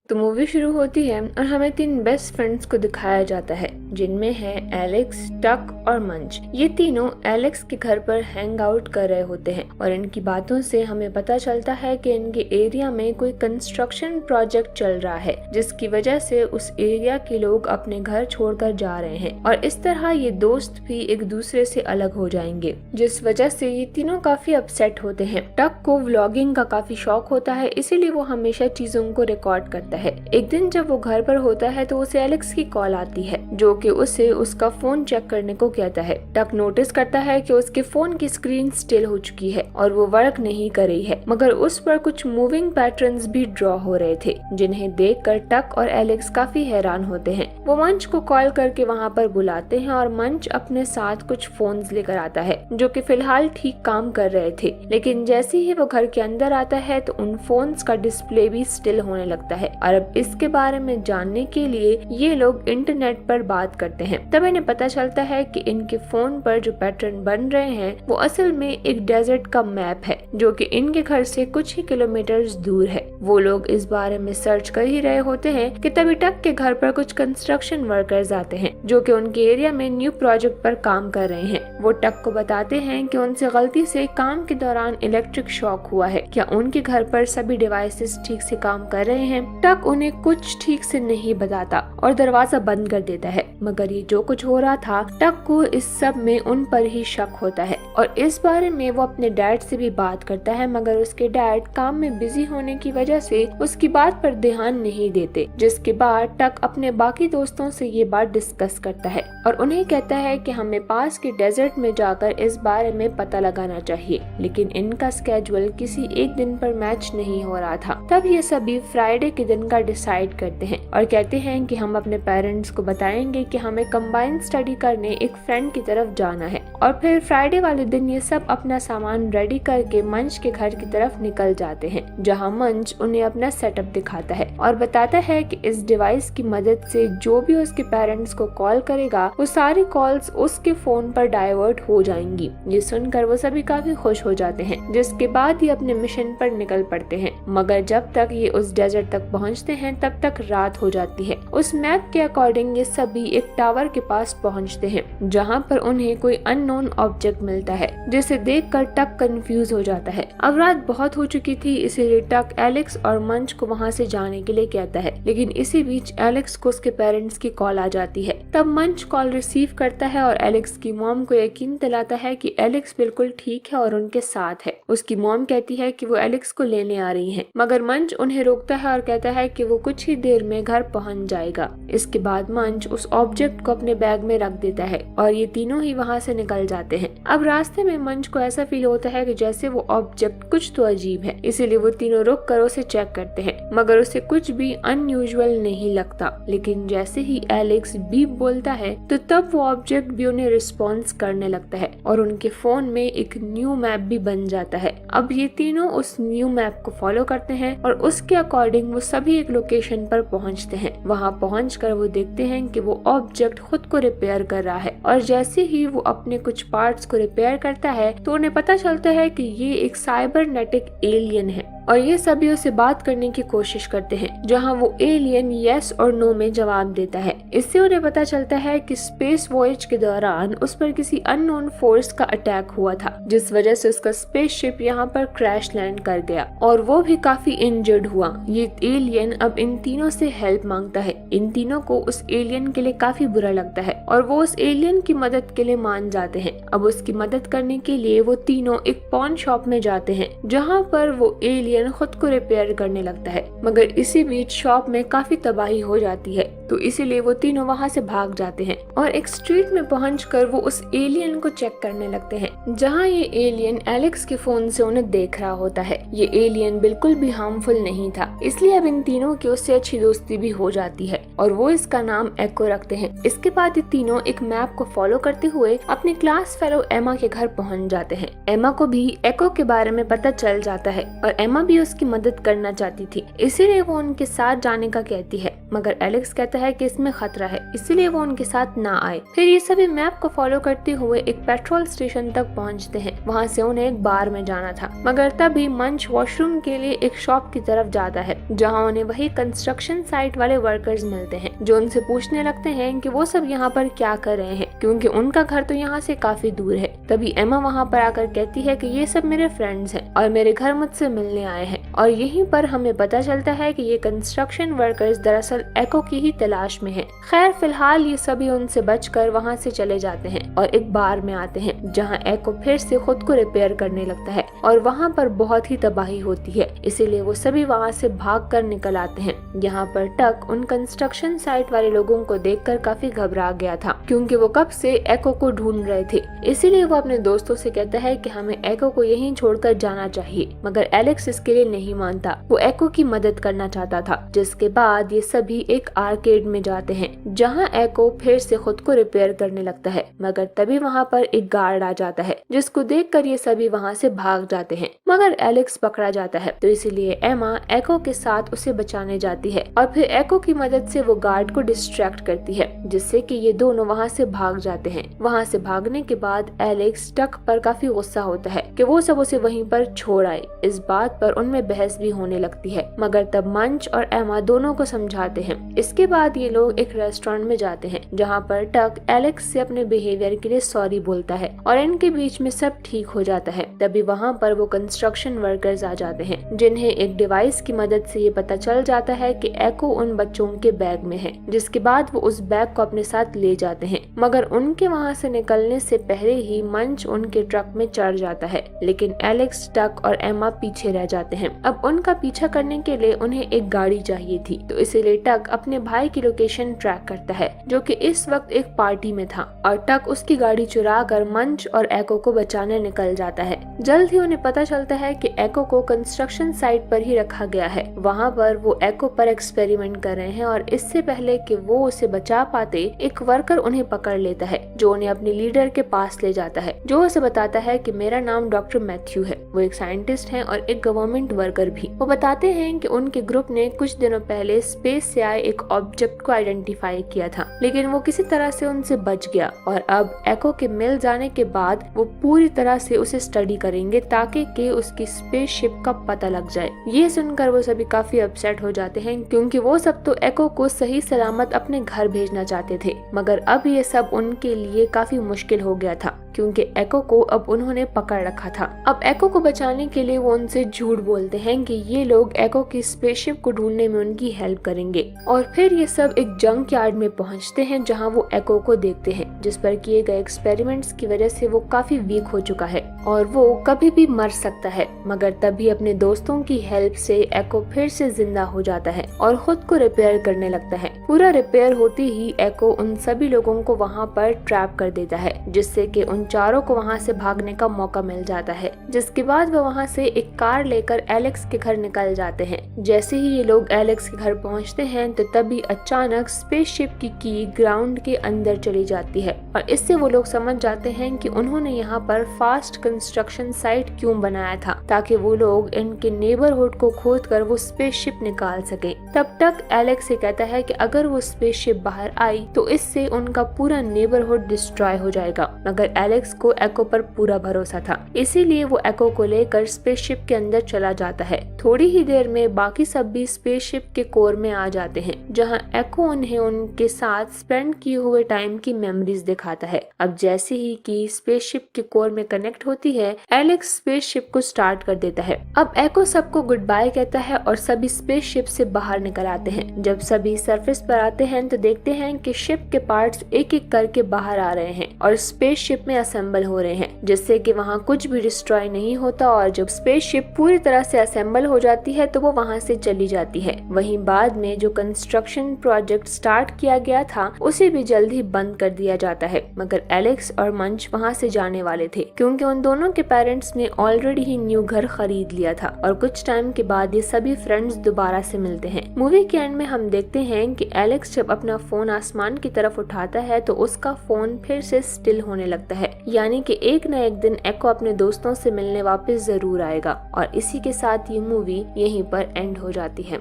तो मूवी शुरू होती है और हमें तीन बेस्ट फ्रेंड्स को दिखाया जाता है, जिनमें है एलेक्स, टक और मंच। ये तीनों एलेक्स के घर पर हैंग आउट कर रहे होते हैं और इनकी बातों से हमें पता चलता है कि इनके एरिया में कोई कंस्ट्रक्शन प्रोजेक्ट चल रहा है, जिसकी वजह से उस एरिया के लोग अपने घर छोड़कर जा रहे हैं और इस तरह ये दोस्त भी एक दूसरे से अलग हो जाएंगे, जिस वजह से ये तीनों काफी अपसेट होते हैं। टक को व्लॉगिंग का काफी शौक होता है, इसीलिए वो हमेशा चीजों को रिकॉर्ड करता है। एक दिन जब वो घर पर होता है तो उसे एलेक्स की कॉल आती है, जो कि उसे उसका फोन चेक करने को कहता है। टक नोटिस करता है कि उसके फोन की स्क्रीन स्टिल हो चुकी है और वो वर्क नहीं कर रही है, मगर उस पर कुछ मूविंग पैटर्न्स भी ड्रॉ हो रहे थे, जिन्हें देखकर टक और एलेक्स काफी हैरान होते हैं। वो मंच को कॉल करके वहाँ पर बुलाते हैं और मंच अपने साथ कुछ फोन्स लेकर आता है, जो कि फिलहाल ठीक काम कर रहे थे, लेकिन जैसे ही वो घर के अंदर आता है तो उन फोन्स का डिस्प्ले भी स्टिल होने लगता है। और अब इसके बारे में जानने के लिए ये लोग इंटरनेट पर बात करते हैं। तब इन्हें पता चलता है कि इनके फोन पर जो पैटर्न बन रहे हैं वो असल में एक डेजर्ट का मैप है, जो कि इनके घर से कुछ ही किलोमीटर्स दूर है। वो लोग इस बारे में सर्च कर ही रहे होते हैं कि तभी टक के घर पर कुछ कंस्ट्रक्शन वर्कर्स आते हैं, जो कि उनके एरिया में न्यू प्रोजेक्ट पर काम कर रहे हैं। वो टक को बताते हैं कि उनसे गलती से काम के दौरान इलेक्ट्रिक शॉक हुआ है, क्या उनके घर पर सभी डिवाइसेस ठीक से काम कर रहे हैं। टक उन्हें कुछ ठीक से नहीं बताता और दरवाजा बंद कर देता है, मगर ये जो कुछ हो रहा था, टक को इस सब में उन पर ही शक होता है और इस बारे में वो अपने डैड से भी बात करता है, मगर उसके डैड काम में बिजी होने की वजह से उसकी बात पर ध्यान नहीं देते। जिसके बाद टक अपने बाकी दोस्तों से ये बात डिस्कस करता है और उन्हें कहता है कि हमें पास के डेजर्ट में जाकर इस बारे में पता लगाना चाहिए, लेकिन इनका स्केड्यूल किसी एक दिन पर मैच नहीं हो रहा था। तब ये सभी फ्राइडे के दिन का डिसाइड करते हैं और कहते हैं कि हम अपने पेरेंट्स को बताएंगे कि हमें कंबाइंड स्टडी करने एक फ्रेंड की तरफ जाना है। और फिर फ्राइडे वाले दिन ये सब अपना सामान रेडी करके मंच के घर की तरफ निकल जाते हैं, जहां मंच उन्हें अपना सेटअप दिखाता है और बताता है कि इस डिवाइस की मदद से जो भी उसके पेरेंट्स को कॉल करेगा वो सारी कॉल्स उसके फोन पर डाइवर्ट हो जाएंगी। ये सुनकर वो सभी काफी खुश हो जाते हैं, जिसके बाद ये अपने मिशन पर निकल पड़ते हैं। मगर जब तक ये उस डेजर्ट तक पहुँचते हैं तब तक रात हो जाती है। उस मैप के अकॉर्डिंग ये सभी एक टावर के पास पहुंचते हैं, जहां पर उन्हें कोई अननोन ऑब्जेक्ट मिलता है, जिसे देखकर टक कंफ्यूज हो जाता है। अब रात बहुत हो चुकी थी, इसीलिए टक एलेक्स और मंच को वहां से जाने के लिए कहता है, लेकिन इसी बीच एलेक्स को उसके पेरेंट्स की कॉल आ जाती है। तब मंच कॉल रिसीव करता है और एलेक्स की मॉम को यकीन दिलाता है कि एलेक्स बिल्कुल ठीक है और उनके साथ है। उसकी मॉम कहती है कि वो एलेक्स को लेने आ रही है, मगर मंच उन्हें रोकता है और कहता है कि वो कुछ ही देर में घर पहुंच जाएगा। इसके बाद मंच उस ऑब्जेक्ट को अपने बैग में रख देता है और ये तीनों ही वहां से निकल जाते हैं। अब रास्ते में मंच को ऐसा फील होता है कि जैसे वो ऑब्जेक्ट कुछ तो अजीब है, इसीलिए वो तीनों रुक कर उसे चेक करते हैं, मगर उसे कुछ भी अनयूजुअल नहीं लगता। लेकिन जैसे ही एलेक्स बीप बोलता है तो तब वो ऑब्जेक्ट भी उन्हें रिस्पॉन्स करने लगता है और उनके फोन में एक न्यू मैप भी बन जाता है। अब ये तीनों उस न्यू मैप को फॉलो करते हैं और उसके अकॉर्डिंग वो सभी एक लोकेशन पर पहुंचते हैं। वहां पहुंचकर वो देखते हैं कि वो ऑब्जेक्ट खुद को रिपेयर कर रहा है और जैसे ही वो अपने कुछ पार्ट्स को रिपेयर करता है तो उन्हें पता चलता है कि ये एक साइबरनेटिक एलियन है और ये सभी उसे बात करने की कोशिश करते हैं, जहां वो एलियन यस और नो में जवाब देता है। इससे उन्हें पता चलता है कि स्पेस वॉयज के दौरान उस पर किसी अननोन फोर्स का अटैक हुआ था, जिस वजह से उसका स्पेसशिप यहाँ पर क्रैश लैंड कर गया और वो भी काफी इंजर्ड हुआ। ये एलियन अब इन तीनों से हेल्प मांगता है। इन तीनों को उस एलियन के लिए काफी बुरा लगता है और वो उस एलियन की मदद के लिए मान जाते हैं। अब उसकी मदद करने के लिए वो तीनों एक पॉन शॉप में जाते हैं, जहाँ पर वो एलियन खुद को रिपेयर करने लगता है, मगर इसी बीच शॉप में काफी तबाही हो जाती है, तो इसीलिए वो तीनों वहाँ से भाग जाते हैं और एक स्ट्रीट में पहुंचकर वो उस एलियन को चेक करने लगते हैं, जहाँ ये एलियन एलेक्स के फोन से उन्हें देख रहा होता है। ये एलियन बिल्कुल भी हार्मफुल नहीं था, इसलिए अब इन तीनों की उससे अच्छी दोस्ती भी हो जाती है। और वो इसका नाम एको रखते हैं। इसके बाद ये तीनों एक मैप को फॉलो करते हुए अपने क्लास फेलो एमा के घर पहुंच जाते हैं। एमा को भी एको के बारे में पता चल जाता है और एमा भी उसकी मदद करना चाहती थी, इसीलिए वो उनके साथ जाने का कहती है, मगर एलेक्स कहता है कि इसमें खतरा है, इसीलिए वो उनके साथ ना आए। फिर ये सभी मैप को फॉलो करते हुए एक पेट्रोल स्टेशन तक पहुंचते हैं। वहाँ से उन्हें एक बार में जाना था, मगर तभी मंच वॉशरूम के लिए एक शॉप की तरफ जाता है, जहाँ उन्हें वही कंस्ट्रक्शन साइट वाले वर्कर्स मिलते हैं, जो उनसे पूछने लगते हैं कि वो सब यहाँ पर क्या कर रहे हैं, क्योंकि उनका घर तो यहाँ से काफी दूर है। तभी एमा वहाँ पर आकर कहती है कि ये सब मेरे फ्रेंड्स हैं और मेरे घर मुझसे मिलने आए हैं, और यहीं पर हमें पता चलता है कि ये कंस्ट्रक्शन वर्कर्स दरअसल एको की ही तलाश में हैं। खैर फिलहाल ये सभी उनसे बचकर वहाँ से चले जाते हैं और एक बार में आते हैं, जहाँ एको फिर से खुद को रिपेयर करने लगता है और वहाँ पर बहुत ही तबाही होती है, इसीलिए वो सभी वहाँ से भाग कर निकल आते हैं। यहाँ पर टक उन कंस्ट्रक्शन साइट वाले लोगों को देखकर काफी घबरा गया था, क्योंकि वो कब से एको को ढूंढ रहे थे, इसीलिए वो अपने दोस्तों से कहता है कि हमें एको को यहीं छोड़कर जाना चाहिए, मगर एलेक्स इसके लिए नहीं मानता। वो एको की मदद करना चाहता था। जिसके बाद ये सभी एक आर्केड में जाते हैं, जहाँ एको फिर से खुद को रिपेयर करने लगता है, मगर तभी वहाँ पर एक गार्ड आ जाता है, जिसको देखकर ये सभी वहाँ से भाग जाते हैं, मगर एलेक्स पकड़ा जाता है, तो इसीलिए एमा एको के साथ उसे बचाने जाती है और फिर एको की मदद से वो गार्ड को डिस्ट्रैक्ट करती है, जिससे कि ये दोनों वहाँ से भाग जाते हैं। वहाँ से भागने के बाद एलेक्स टक पर काफी गुस्सा होता है कि वो सब उसे वहीं पर छोड़ आए। इस बात पर उनमें बहस भी होने लगती है, मगर तब मंच और एमा दोनों को समझाते हैं। इसके बाद ये लोग एक रेस्टोरेंट में जाते हैं, जहाँ पर टक एलेक्स से अपने बिहेवियर के लिए सॉरी बोलता है और इनके बीच में सब ठीक हो जाता है। तभी वहाँ पर वो कंस्ट्रक्शन वर्कर्स आ जाते हैं, जिन्हें एक डिवाइस की मदद से ये पता चल जाता है कि एको उन बच्चों के बैग में है, जिसके बाद वो उस बैग को अपने साथ ले जाते हैं, मगर उनके वहाँ से निकलने से पहले ही मंच उनके ट्रक में चढ़ जाता है, लेकिन एलेक्स, टक और एमा पीछे रह जाते हैं। अब उनका पीछा करने के लिए उन्हें एक गाड़ी चाहिए थी, तो इसीलिए टक अपने भाई की लोकेशन ट्रैक करता है, जो कि इस वक्त एक पार्टी में था, और टक उसकी गाड़ी चुरा कर मंच और एको को बचाने निकल जाता है। जल्द ही उन्हें पता चलता है कि एको को कंस्ट्रक्शन साइट पर ही रखा गया है। वहाँ पर वो एको पर एक्सपेरिमेंट कर रहे हैं और इससे पहले कि वो उसे बचा पाते, एक वर्कर उन्हें पकड़ लेता है, जो उन्हें अपने लीडर के पास ले जाता है, जो उसे बताता है कि मेरा नाम डॉक्टर मैथ्यू है। वो एक साइंटिस्ट हैं और एक गवर्नमेंट वर्कर भी। वो बताते हैं कि उनके ग्रुप ने कुछ दिनों पहले स्पेस से आए एक ऑब्जेक्ट को आइडेंटिफाई किया था, लेकिन वो किसी तरह से उनसे बच गया, और अब एको के मिल जाने के बाद वो पूरी तरह से उसे स्टडी करेंगे ताकि कि उसकी स्पेसशिप का पता लग जाए। ये सुनकर वो सभी काफी अपसेट हो जाते हैं, क्योंकि वो सब तो एको को सही सलामत अपने घर भेजना चाहते थे, मगर अब ये सब उनके लिए काफी मुश्किल हो गया था, क्योंकि एको को अब उन्होंने पकड़ रखा था। अब एको को बचाने के लिए वो उनसे झूठ बोलते हैं कि ये लोग एको की स्पेसशिप को ढूंढने में उनकी हेल्प करेंगे, और फिर ये सब एक जंक यार्ड में पहुंचते हैं, जहां वो एको को देखते हैं, जिस पर किए गए एक्सपेरिमेंट्स की वजह से वो काफी वीक हो चुका है और वो कभी भी मर सकता है। मगर तभी अपने दोस्तों की हेल्प से एको फिर से जिंदा हो जाता है और खुद को रिपेयर करने लगता है। पूरा रिपेयर होते ही एको उन सभी लोगों को वहाँ पर ट्रैप कर देता है, जिससे कि उन चारों को वहाँ से भागने का मौका मिल जाता है। जिसके बाद वो वहाँ से एक कार लेकर एलेक्स के घर निकल जाते हैं। जैसे ही ये लोग एलेक्स के घर पहुँचते हैं तो तभी अचानक स्पेसशिप की ग्राउंड के अंदर चली जाती है, और इससे वो लोग समझ जाते हैं कि उन्होंने यहाँ पर फास्ट कंस्ट्रक्शन साइट क्यों बनाया था, ताकि वो लोग इनके नेबरहुड को खोदकर वो स्पेसशिप निकाल सके। तब तक एलेक्स से कहता है कि अगर वो स्पेसशिप बाहर आई तो इससे उनका पूरा नेबरहुड डिस्ट्रॉय हो जाएगा, मगर एलेक्स को एको पर पूरा भरोसा था, इसीलिए वो एको को लेकर स्पेसशिप के अंदर चला जाता है। थोड़ी ही देर में बाकी सब भी स्पेसशिप के कोर में आ जाते हैं, जहां एको उन्हें उनके साथ स्पेंड किए हुए टाइम की मेमोरीज दिखाता है। अब जैसे ही कि स्पेसशिप के कोर में कनेक्ट होती है, एलेक्स स्पेसशिप को स्टार्ट कर देता है। अब एको सबको गुड बाय कहता है और सभी स्पेसशिप से बाहर निकल आते हैं। जब सभी सरफेस पर आते हैं तो देखते हैं कि शिप के पार्ट्स एक एक करके बाहर आ रहे हैं और स्पेसशिप में असेंबल हो रहे हैं, जिससे कि वहाँ कुछ भी डिस्ट्रॉय नहीं होता और जब स्पेसशिप पूरी तरह से असेंबल हो जाती है तो वो वहाँ से चली जाती है। वहीं बाद में जो कंस्ट्रक्शन प्रोजेक्ट स्टार्ट किया गया था उसे भी जल्द ही बंद कर दिया जाता है, मगर एलेक्स और मंच वहाँ से जाने वाले थे क्योंकि उन दोनों के पेरेंट्स ने ऑलरेडी ही न्यू घर खरीद लिया था। और कुछ टाइम के बाद ये सभी फ्रेंड्स दोबारा से मिलते हैं। मूवी के एंड में हम देखते हैं कि एलेक्स जब अपना फोन आसमान की तरफ उठाता है तो उसका फोन फिर से स्टिल होने लगता है, यानी कि एक न एक दिन एको अपने दोस्तों से मिलने वापस जरूर आएगा। और इसी के साथ ये मूवी यहीं पर एंड हो जाती है।